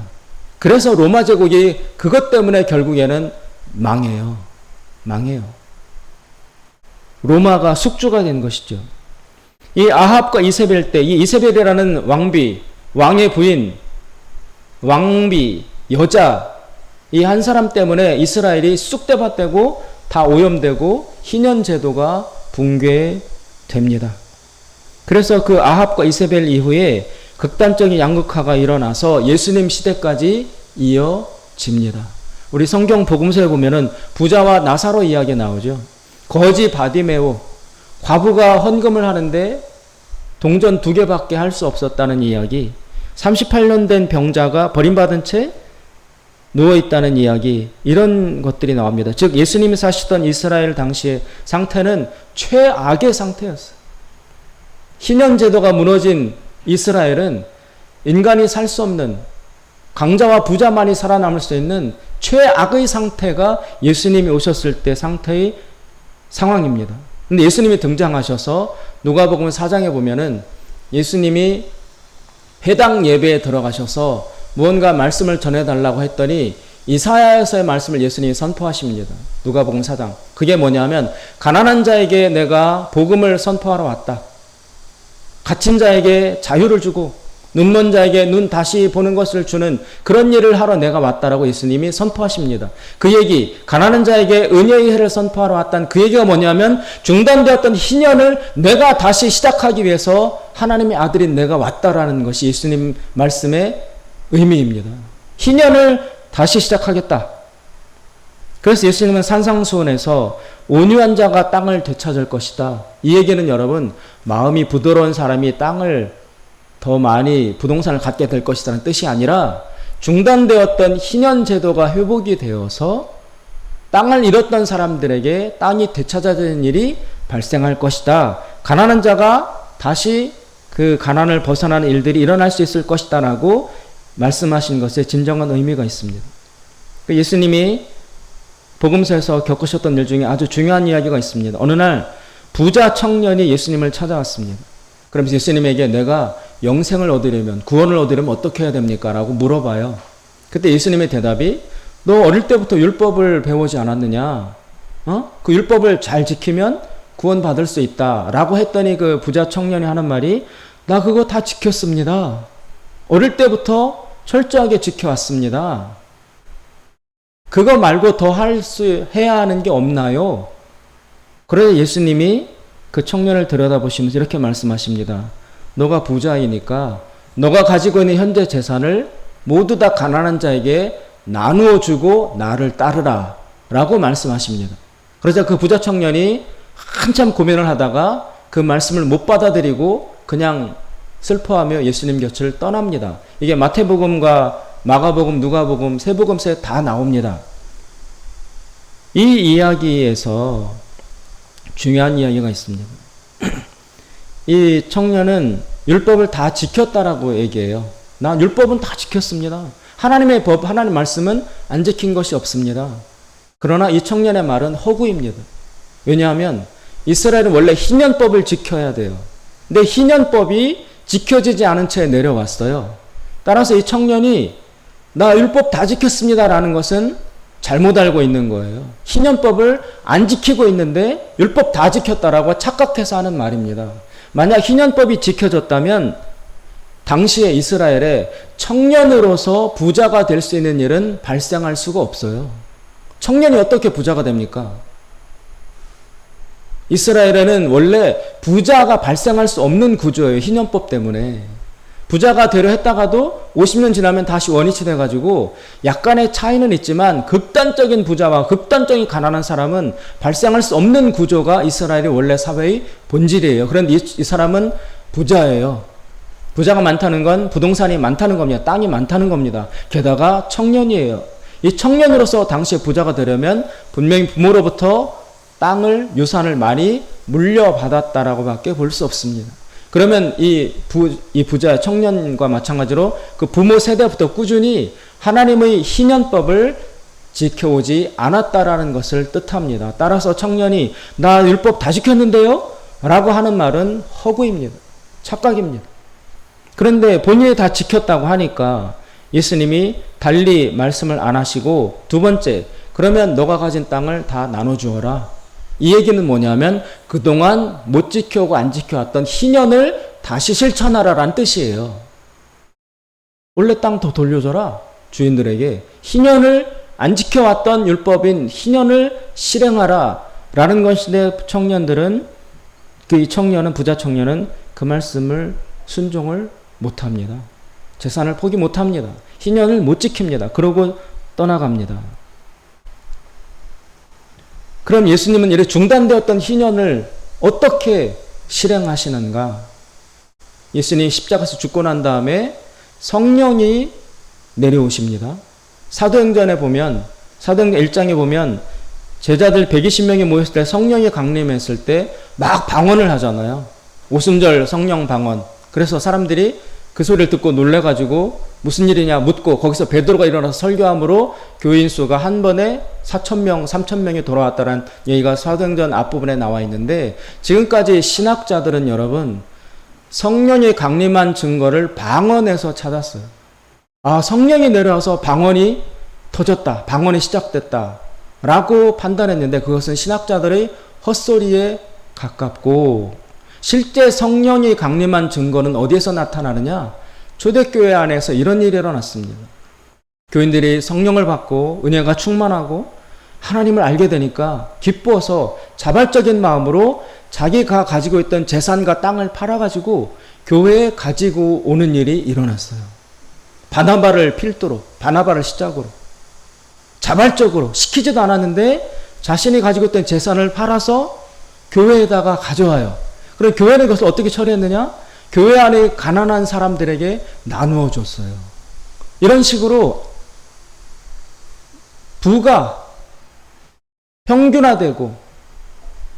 그래서 로마 제국이 그것 때문에 결국에는 망해요. 로마가 숙주가 된 것이죠. 이 아합과 이세벨 때, 이 이세벨이라는 왕의 부인, 여자, 이 한 사람 때문에 이스라엘이 쑥대밭되고 다 오염되고 희년 제도가 붕괴됩니다. 그래서 그 아합과 이세벨 이후에 극단적인 양극화가 일어나서 예수님 시대까지 이어집니다. 우리 성경 복음서에 보면은 부자와 나사로 이야기 나오죠. 거지 바디메오, 과부가 헌금을 하는데 동전 2개밖에 할 수 없었다는 이야기, 38년 된 병자가 버림받은 채 누워있다는 이야기, 이런 것들이 나옵니다. 즉 예수님이 사시던 이스라엘 당시의 상태는 최악의 상태였어요. 희년 제도가 무너진 이스라엘은 인간이 살 수 없는, 강자와 부자만이 살아남을 수 있는 최악의 상태가 예수님이 오셨을 때 상태의 상황입니다. 근데 예수님이 등장하셔서 누가복음 4장에 보면은 예수님이 회당 예배에 들어가셔서 무언가 말씀을 전해달라고 했더니 이사야에서의 말씀을 예수님이 선포하십니다. 누가복음 4장. 그게 뭐냐면, 가난한 자에게 내가 복음을 선포하러 왔다. 갇힌 자에게 자유를 주고 눈먼 자에게 눈 다시 보는 것을 주는 그런 일을 하러 내가 왔다라고 예수님이 선포하십니다. 그 얘기, 가난한 자에게 은혜의 해를 선포하러 왔다는 그 얘기가 뭐냐면, 중단되었던 희년을 내가 다시 시작하기 위해서 하나님의 아들인 내가 왔다라는 것이 예수님 말씀의 의미입니다. 희년을 다시 시작하겠다. 그래서 예수님은 산상수훈에서 온유한 자가 땅을 되찾을 것이다. 이 얘기는 여러분, 마음이 부드러운 사람이 땅을 더 많이 부동산을 갖게 될 것이라는 뜻이 아니라, 중단되었던 희년 제도가 회복이 되어서 땅을 잃었던 사람들에게 땅이 되찾아지는 일이 발생할 것이다. 가난한 자가 다시 그 가난을 벗어나는 일들이 일어날 수 있을 것이다 라고 말씀하신 것에 진정한 의미가 있습니다. 예수님이 복음서에서 겪으셨던 일 중에 아주 중요한 이야기가 있습니다. 어느 날 부자 청년이 예수님을 찾아왔습니다. 그러면서 예수님에게 내가 영생을 얻으려면, 구원을 얻으려면 어떻게 해야 됩니까? 라고 물어봐요. 그때 예수님의 대답이, 너 어릴 때부터 율법을 배우지 않았느냐? 그 율법을 잘 지키면 구원 받을 수 있다. 라고 했더니 그 부자 청년이 하는 말이, 나 그거 다 지켰습니다. 어릴 때부터 철저하게 지켜왔습니다. 그거 말고 더 해야 하는 게 없나요? 그래서 예수님이 그 청년을 들여다보시면서 이렇게 말씀하십니다. 너가 부자이니까 너가 가지고 있는 현재 재산을 모두 다 가난한 자에게 나누어 주고 나를 따르라 라고 말씀하십니다. 그러자 그 부자 청년이 한참 고민을 하다가 그 말씀을 못 받아들이고 그냥 슬퍼하며 예수님 곁을 떠납니다. 이게 마태복음과 마가복음, 누가복음, 세복음서에 다 나옵니다. 이 이야기에서 중요한 이야기가 있습니다. 이 청년은 율법을 다 지켰다라고 얘기해요. 나 율법은 다 지켰습니다. 하나님의 법, 하나님 말씀은 안 지킨 것이 없습니다. 그러나 이 청년의 말은 허구입니다. 왜냐하면 이스라엘은 원래 희년법을 지켜야 돼요. 근데 희년법이 지켜지지 않은 채 내려왔어요. 따라서 이 청년이 나 율법 다 지켰습니다라는 것은 잘못 알고 있는 거예요. 희년법을 안 지키고 있는데 율법 다 지켰다라고 착각해서 하는 말입니다. 만약 희년법이 지켜졌다면 당시에 이스라엘에 청년으로서 부자가 될 수 있는 일은 발생할 수가 없어요. 청년이 어떻게 부자가 됩니까? 이스라엘에는 원래 부자가 발생할 수 없는 구조예요. 희년법 때문에. 부자가 되려 했다가도 50년 지나면 다시 원위치 돼가지고 약간의 차이는 있지만 극단적인 부자와 극단적인 가난한 사람은 발생할 수 없는 구조가 이스라엘의 원래 사회의 본질이에요. 그런데 이 사람은 부자예요. 부자가 많다는 건 부동산이 많다는 겁니다. 땅이 많다는 겁니다. 게다가 청년이에요. 이 청년으로서 당시에 부자가 되려면 분명히 부모로부터 땅을, 유산을 많이 물려받았다라고 밖에 볼 수 없습니다. 그러면 이 부자, 청년과 마찬가지로 그 부모 세대부터 꾸준히 하나님의 희년법을 지켜오지 않았다라는 것을 뜻합니다. 따라서 청년이 나 율법 다 지켰는데요? 라고 하는 말은 허구입니다. 착각입니다. 그런데 본인이 다 지켰다고 하니까 예수님이 달리 말씀을 안 하시고 두 번째, 그러면 너가 가진 땅을 다 나눠주어라. 이 얘기는 뭐냐면 그동안 못 지켜오고 안 지켜왔던 희년을 다시 실천하라라는 뜻이에요. 원래 땅 더 돌려줘라. 주인들에게. 희년을 안 지켜왔던 율법인 희년을 실행하라 라는 것인데 청년들은 이 청년은 부자 청년은 그 말씀을 순종을 못합니다. 재산을 포기 못합니다. 희년을 못 지킵니다. 그러고 떠나갑니다. 그럼 예수님은 이렇게 중단되었던 희년을 어떻게 실행하시는가? 예수님이 십자가에서 죽고 난 다음에 성령이 내려오십니다. 사도행전에 보면, 사도행전 1장에 보면 제자들 120명이 모였을 때 성령이 강림했을 때 막 방언을 하잖아요. 오순절 성령 방언. 그래서 사람들이 그 소리를 듣고 놀래가지고 무슨 일이냐 묻고 거기서 베드로가 일어나서 설교함으로 교인 수가 한 번에 4,000명, 3,000명이 돌아왔다는 얘기가 사도행전 앞부분에 나와 있는데 지금까지 신학자들은 여러분 성령이 강림한 증거를 방언에서 찾았어요. 아, 성령이 내려와서 방언이 터졌다. 방언이 시작됐다. 라고 판단했는데 그것은 신학자들의 헛소리에 가깝고 실제 성령이 강림한 증거는 어디에서 나타나느냐? 초대교회 안에서 이런 일이 일어났습니다. 교인들이 성령을 받고 은혜가 충만하고 하나님을 알게 되니까 기뻐서 자발적인 마음으로 자기가 가지고 있던 재산과 땅을 팔아가지고 교회에 가지고 오는 일이 일어났어요. 바나바를 필두로, 바나바를 시작으로 자발적으로 시키지도 않았는데 자신이 가지고 있던 재산을 팔아서 교회에다가 가져와요. 그럼 교회는 그것을 어떻게 처리했느냐? 교회 안에 가난한 사람들에게 나누어 줬어요. 이런 식으로 부가 평균화되고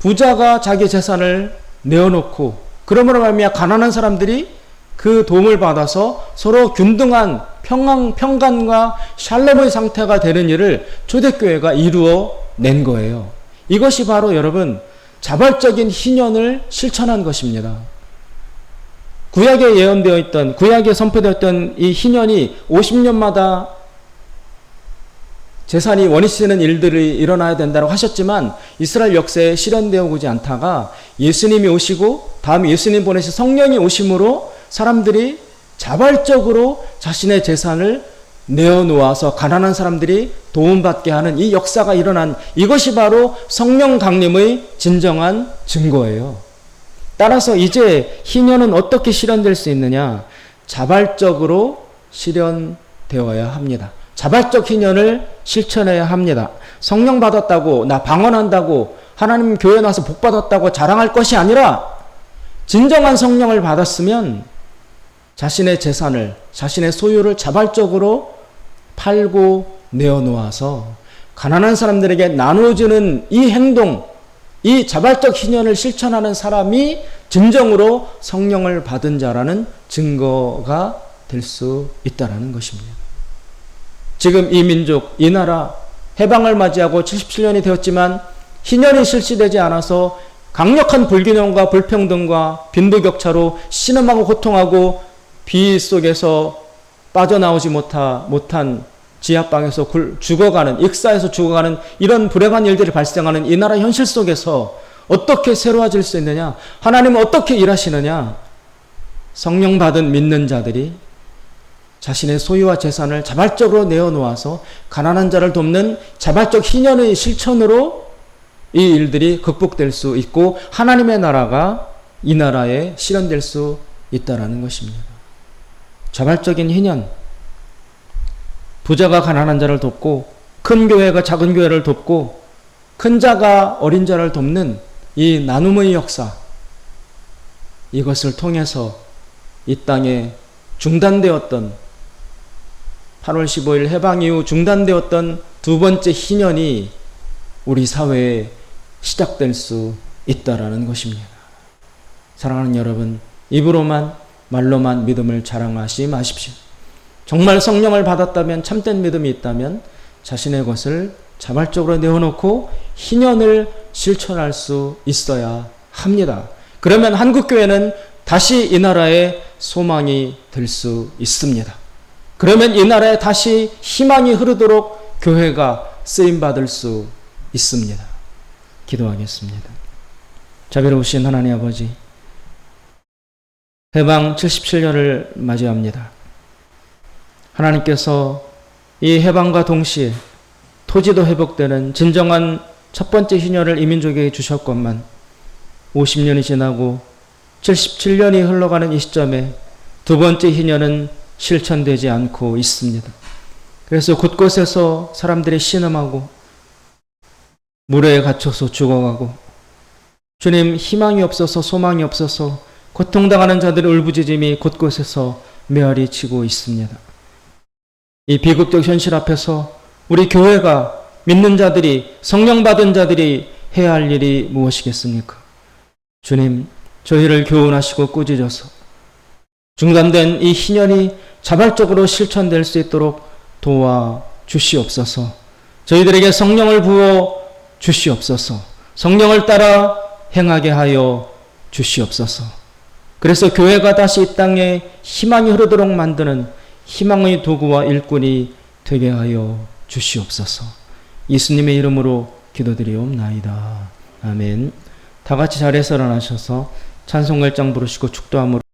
부자가 자기 재산을 내어놓고 그러므로 말미암아 가난한 사람들이 그 도움을 받아서 서로 균등한 평간과 샬롬의 상태가 되는 일을 초대교회가 이루어낸 거예요. 이것이 바로 여러분 자발적인 희년을 실천한 것입니다. 구약에 예언되어 있던, 구약에 선포되었던 이 희년이 50년마다 재산이 원위치되는 일들이 일어나야 된다고 하셨지만 이스라엘 역사에 실현되어 오지 않다가 예수님이 오시고 다음에 예수님 보내신 성령이 오심으로 사람들이 자발적으로 자신의 재산을 내어놓아서 가난한 사람들이 도움받게 하는 이 역사가 일어난 이것이 바로 성령 강림의 진정한 증거예요. 따라서 이제 희년은 어떻게 실현될 수 있느냐? 자발적으로 실현되어야 합니다. 자발적 희년을 실천해야 합니다. 성령 받았다고 나 방언한다고 하나님 교회 나서 복 받았다고 자랑할 것이 아니라 진정한 성령을 받았으면 자신의 재산을 자신의 소유를 자발적으로 팔고 내어놓아서 가난한 사람들에게 나누어주는 이 행동 이 자발적 희년을 실천하는 사람이 진정으로 성령을 받은 자라는 증거가 될 수 있다는 것입니다. 지금 이 민족, 이 나라 해방을 맞이하고 77년이 되었지만 희년이 실시되지 않아서 강력한 불균형과 불평등과 빈부격차로 신음하고 고통하고 비 속에서 빠져나오지 못한 지하방에서 죽어가는, 익사에서 죽어가는 이런 불행한 일들이 발생하는 이 나라 현실 속에서 어떻게 새로워질 수 있느냐? 하나님은 어떻게 일하시느냐? 성령 받은 믿는 자들이 자신의 소유와 재산을 자발적으로 내어놓아서 가난한 자를 돕는 자발적 희년의 실천으로 이 일들이 극복될 수 있고 하나님의 나라가 이 나라에 실현될 수 있다는 것입니다. 자발적인 희년, 부자가 가난한 자를 돕고 큰 교회가 작은 교회를 돕고 큰 자가 어린 자를 돕는 이 나눔의 역사, 이것을 통해서 이 땅에 중단되었던 8월 15일 해방 이후 중단되었던 두 번째 희년이 우리 사회에 시작될 수 있다라는 것입니다. 사랑하는 여러분, 입으로만 말로만 믿음을 자랑하지 마십시오. 정말 성령을 받았다면, 참된 믿음이 있다면 자신의 것을 자발적으로 내어놓고 희년을 실천할 수 있어야 합니다. 그러면 한국교회는 다시 이 나라의 소망이 될 수 있습니다. 그러면 이 나라에 다시 희망이 흐르도록 교회가 쓰임받을 수 있습니다. 기도하겠습니다. 자비로우신 하나님 아버지, 해방 77년을 맞이합니다. 하나님께서 이 해방과 동시에 토지도 회복되는 진정한 첫 번째 희년을 이 민족에게 주셨건만 50년이 지나고 77년이 흘러가는 이 시점에 두 번째 희년은 실천되지 않고 있습니다. 그래서 곳곳에서 사람들이 신음하고 물에 갇혀서 죽어가고 주님, 희망이 없어서 소망이 없어서 고통당하는 자들의 울부짖음이 곳곳에서 메아리 치고 있습니다. 이 비극적 현실 앞에서 우리 교회가, 믿는 자들이, 성령 받은 자들이 해야 할 일이 무엇이겠습니까? 주님, 저희를 교훈하시고 꾸짖어서 중단된 이 희년이 자발적으로 실천될 수 있도록 도와주시옵소서. 저희들에게 성령을 부어 주시옵소서. 성령을 따라 행하게 하여 주시옵소서. 그래서 교회가 다시 이 땅에 희망이 흐르도록 만드는 희망의 도구와 일꾼이 되게 하여 주시옵소서. 예수님의 이름으로 기도드리옵나이다. 아멘. 다 같이 자리에서 일어나셔서 찬송가 1장 부르시고 축도함으로